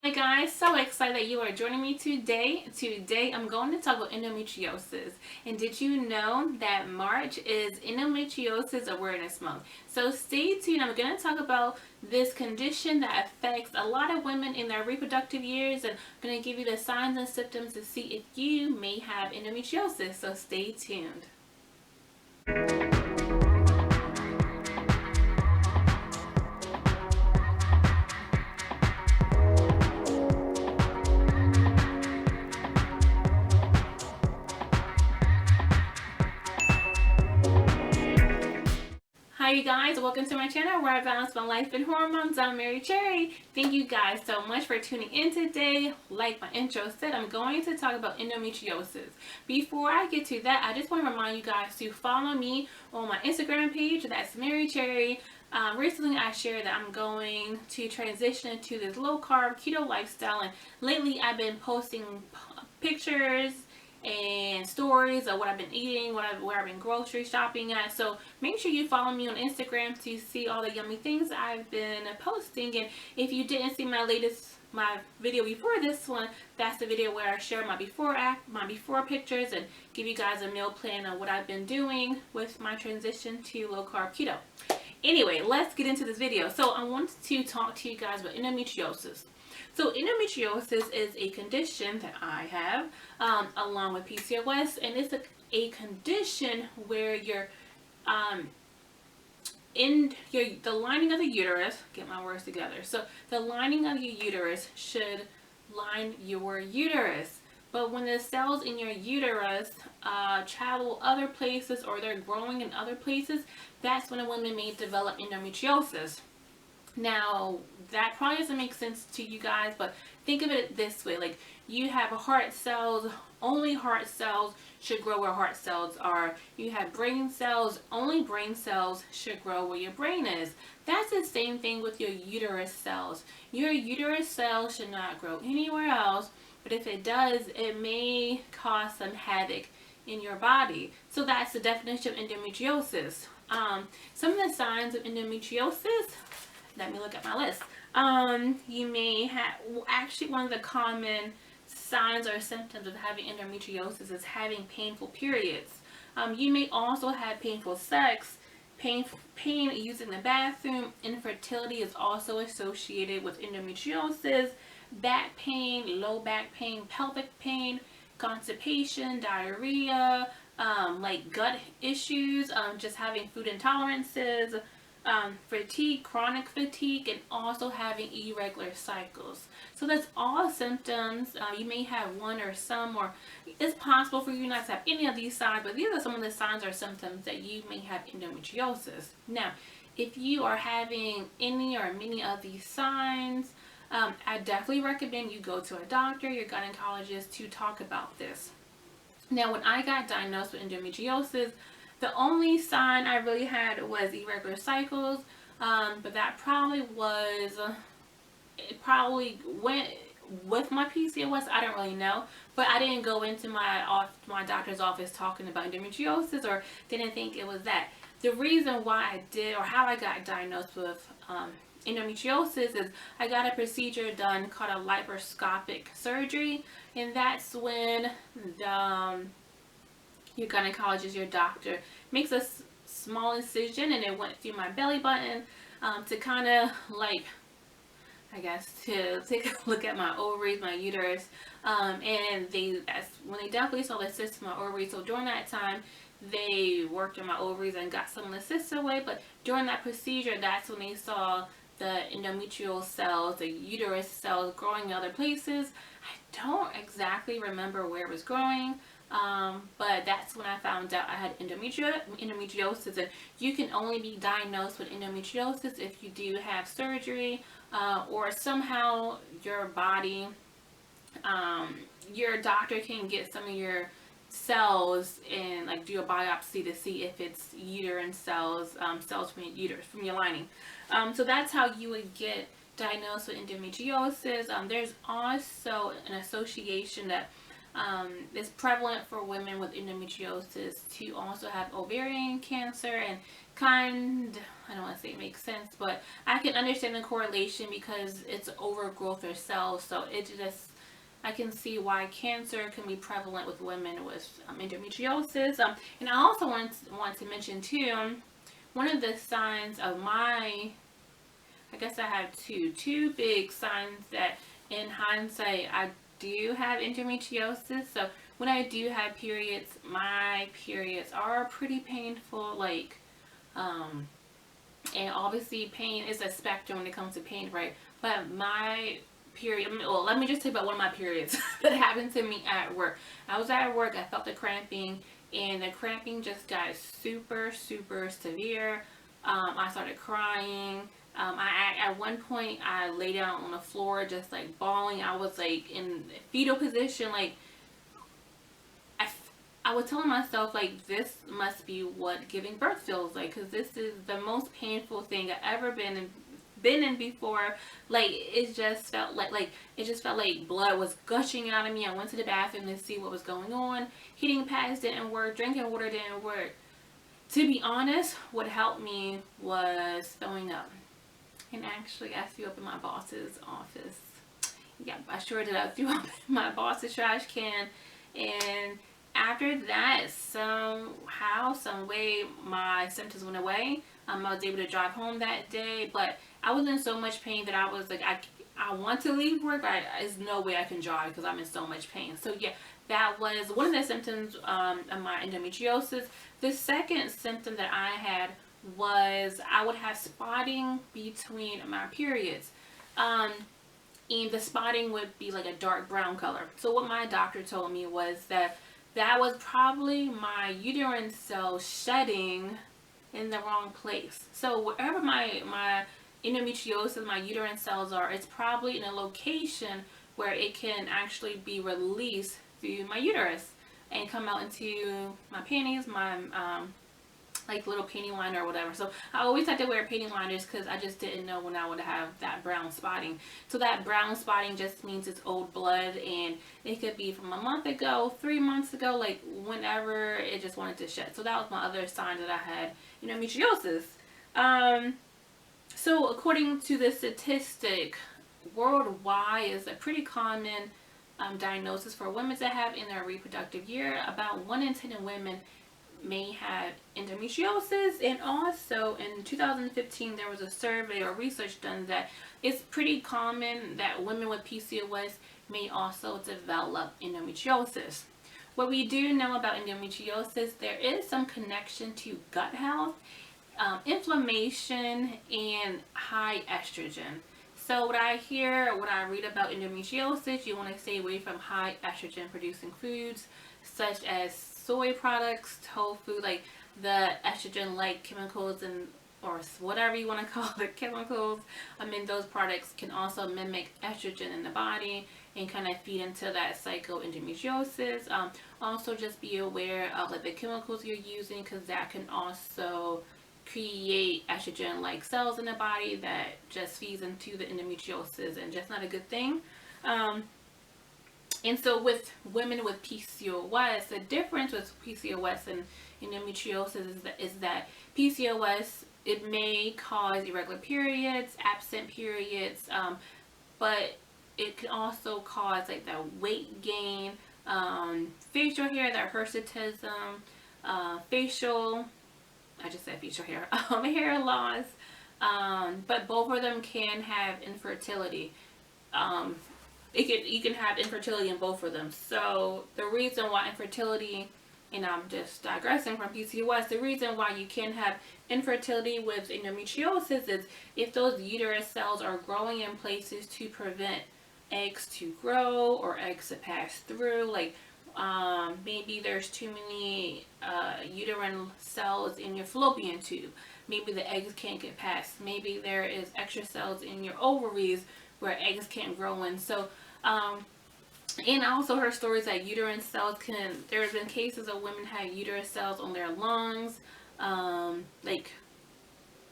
Hi guys, so excited that you are joining me today. Today I'm going to talk about endometriosis. And did you know that March is Endometriosis Awareness Month? So stay tuned. I'm going to talk about this condition that affects a lot of women in their reproductive years, and I'm going to give you the signs and symptoms to see if you may have endometriosis. So stay tuned. Hi you guys, welcome to my channel where I balance my life and hormones. I'm Mary Cherry. Thank you guys so much for tuning in today. Like my intro said, I'm going to talk about endometriosis. Before I get to that, I just want to remind you guys to follow me on my Instagram page. That's Mary Cherry. Recently I shared that I'm going to transition to this low carb keto lifestyle, and lately I've been posting pictures and stories of what I've been eating, where I've been grocery shopping at. So make sure you follow me on Instagram to see all the yummy things I've been posting. And if you didn't see my video before this one, that's the video where I share my before pictures and give you guys a meal plan on what I've been doing with my transition to low carb keto. Anyway, let's get into this video. So I want to talk to you guys about endometriosis. So endometriosis is a condition that I have along with Pcos, and it's a condition where the lining of the uterus, get my words together. So the lining of your uterus should line your uterus. But when the cells in your uterus travel other places, or they're growing in other places, that's when a woman may develop endometriosis. Now, that probably doesn't make sense to you guys, but think of it this way. Like, you have heart cells, only heart cells should grow where heart cells are. You have brain cells, only brain cells should grow where your brain is. That's the same thing with your uterus cells. Your uterus cells should not grow anywhere else, but if it does, it may cause some havoc in your body. So that's the definition of endometriosis. Some of the signs of endometriosis, let me look at my list. You may have, actually one of the common signs or symptoms of having endometriosis is having painful periods. You may also have painful sex, pain using the bathroom. Infertility is also associated with endometriosis. Back pain, low back pain, pelvic pain, constipation, diarrhea, like gut issues, just having food intolerances, fatigue, chronic fatigue, and also having irregular cycles. So that's all symptoms. You may have one or some, or it's possible for you not to have any of these signs, but these are some of the signs or symptoms that you may have endometriosis. Now, if you are having any or many of these signs, I definitely recommend you go to a doctor, your gynecologist, to talk about this. Now, when I got diagnosed with endometriosis, the only sign I really had was irregular cycles, but that probably went with my PCOS. I don't really know, but I didn't go into my doctor's office talking about endometriosis, or didn't think it was that. The reason why I did, or how I got diagnosed with endometriosis, is I got a procedure done called a laparoscopic surgery, and that's when your gynecologist, your doctor, makes a small incision, and it went through my belly button to kind of, like, I guess, to take a look at my ovaries, my uterus, and that's when they definitely saw the cysts in my ovaries. So during that time, they worked on my ovaries and got some of the cysts away. But during that procedure, that's when they saw the endometrial cells, the uterus cells, growing in other places. I don't exactly remember where it was growing, but that's when I found out I had endometriosis. And you can only be diagnosed with endometriosis if you do have surgery, or somehow your body, your doctor can get some of your cells and, like, do a biopsy to see if it's uterine cells, cells from your uterus, from your lining. So that's how you would get diagnosed with endometriosis. There's also an association that is prevalent for women with endometriosis to also have ovarian cancer, and I don't want to say it makes sense, but I can understand the correlation because it's overgrowth of cells. So it just, I can see why cancer can be prevalent with women with endometriosis. And I also want to mention too, one of the signs of my, I guess I have two big signs that in hindsight I do have endometriosis. So when I do have periods, my periods are pretty painful, like, and obviously pain is a spectrum when it comes to pain, right? But my period, well, let me just say about one of my periods that happened to me at work. I was at work, I felt the cramping, and the cramping just got super severe. I started crying. At one point I lay down on the floor just like bawling. I was like in fetal position, like I was telling myself, like, this must be what giving birth feels like, because this is the most painful thing I've ever been in before. Like, it just felt like blood was gushing out of me. I went to the bathroom to see what was going on. Heating pads didn't work. Drinking water didn't work. To be honest, what helped me was throwing up. And actually, I threw up in my boss's office. Yeah, I sure did. I threw up in my boss's trash can. And after that, somehow, some way, my symptoms went away. I was able to drive home that day, but I was in so much pain that I was like, I want to leave work, but there's no way I can drive because I'm in so much pain. So yeah, that was one of the symptoms of my endometriosis. The second symptom that I had was I would have spotting between my periods. And the spotting would be like a dark brown color. So what my doctor told me was that was probably my uterine cells shedding in the wrong place. So wherever my endometriosis, my uterine cells are, it's probably in a location where it can actually be released through my uterus and come out into my panties, my like little panty liner or whatever. So I always had to wear panty liners because I just didn't know when I would have that brown spotting. So that brown spotting just means it's old blood, and it could be from a month ago, 3 months ago, like whenever it just wanted to shed. So that was my other sign that I had endometriosis. So according to the statistic, worldwide is a pretty common diagnosis for women that have in their reproductive year. About 1 in 10 women may have endometriosis. And also in 2015 there was a survey or research done that it's pretty common that women with PCOS may also develop endometriosis. What we do know about endometriosis, there is some connection to gut health, inflammation, and high estrogen. So when I read about endometriosis, you want to stay away from high estrogen producing foods such as soy products, tofu, like the estrogen-like chemicals and or whatever you want to call the chemicals. I mean, those products can also mimic estrogen in the body and kind of feed into that psychoendometriosis. Also, just be aware of like the chemicals you're using, because that can also create estrogen-like cells in the body that just feeds into the endometriosis, and just not a good thing. And so with women with PCOS, the difference with PCOS and endometriosis is that PCOS, it may cause irregular periods, absent periods, but it can also cause like that weight gain, facial hair, that hirsutism, facial hair, hair loss, but both of them can have infertility. You can have infertility in both of them. So the reason why infertility, and I'm just digressing from PCOS, the reason why you can have infertility with endometriosis is if those uterus cells are growing in places to prevent eggs to grow or eggs to pass through. Like maybe there's too many uterine cells in your fallopian tube. Maybe the eggs can't get past. Maybe there is extra cells in your ovaries where eggs can't grow in. So, and I also heard stories that uterine cells there's been cases of women have uterus cells on their lungs, like,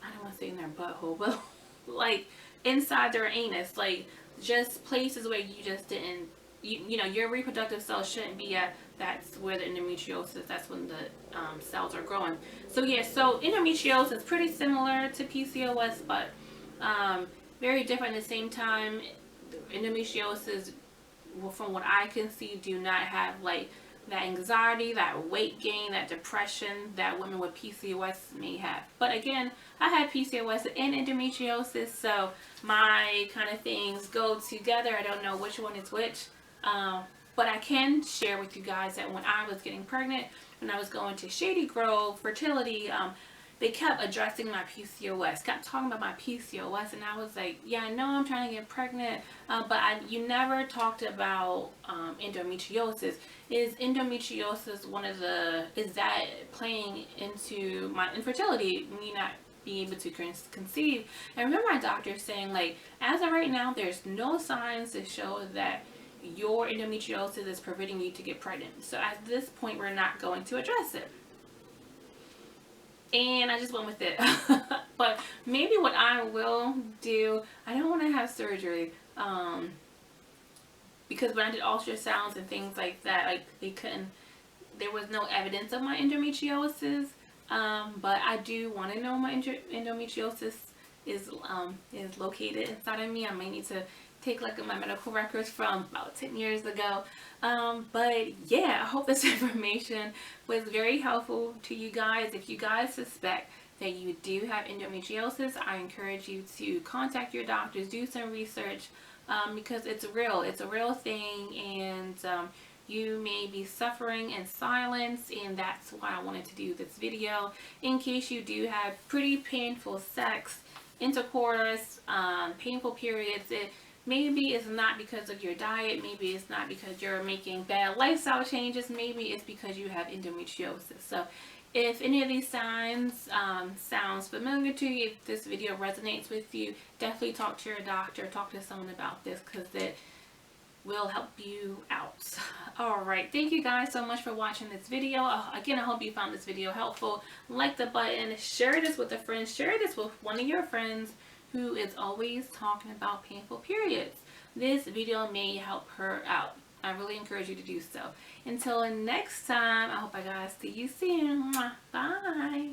I don't want to say in their butthole, but like inside their anus, like just places where you just didn't you know, your reproductive cells shouldn't be at, that's where the endometriosis, that's when the cells are growing. So yeah, so endometriosis is pretty similar to PCOS, but very different at the same time. Endometriosis, well, from what I can see, do not have like that anxiety, that weight gain, that depression that women with PCOS may have. But again, I had PCOS and endometriosis, so my kind of things go together. I don't know which one is which. But I can share with you guys that when I was getting pregnant, when I was going to Shady Grove Fertility, they kept addressing my PCOS, kept talking about my PCOS, and I was like, yeah, I know I'm trying to get pregnant, but you never talked about endometriosis. Is endometriosis is that playing into my infertility, me not being able to conceive? And remember my doctor saying, like, as of right now, there's no signs to show that your endometriosis is preventing you to get pregnant. So at this point, we're not going to address it. And I just went with it. But maybe what I will do, I don't want to have surgery. Because when I did ultrasounds and things like that, like there was no evidence of my endometriosis. But I do want to know my endometriosis is located inside of me. I may need to take like my medical records from about 10 years ago. But yeah, I hope this information was very helpful to you guys. If you guys suspect that you do have endometriosis, I encourage you to contact your doctors, do some research, because it's real. It's a real thing, and you may be suffering in silence, and that's why I wanted to do this video, in case you do have pretty painful sex, intercourse, painful periods. Maybe it's not because of your diet. Maybe it's not because you're making bad lifestyle changes. Maybe it's because you have endometriosis. So if any of these signs sounds familiar to you, if this video resonates with you, definitely talk to your doctor, talk to someone about this, because it will help you out. Alright, thank you guys so much for watching this video. Again, I hope you found this video helpful. Like the button, share this with a friend, share this with one of your friends who is always talking about painful periods. This video may help her out. I really encourage you to do so. Until next time, I hope I guys see you soon. Bye.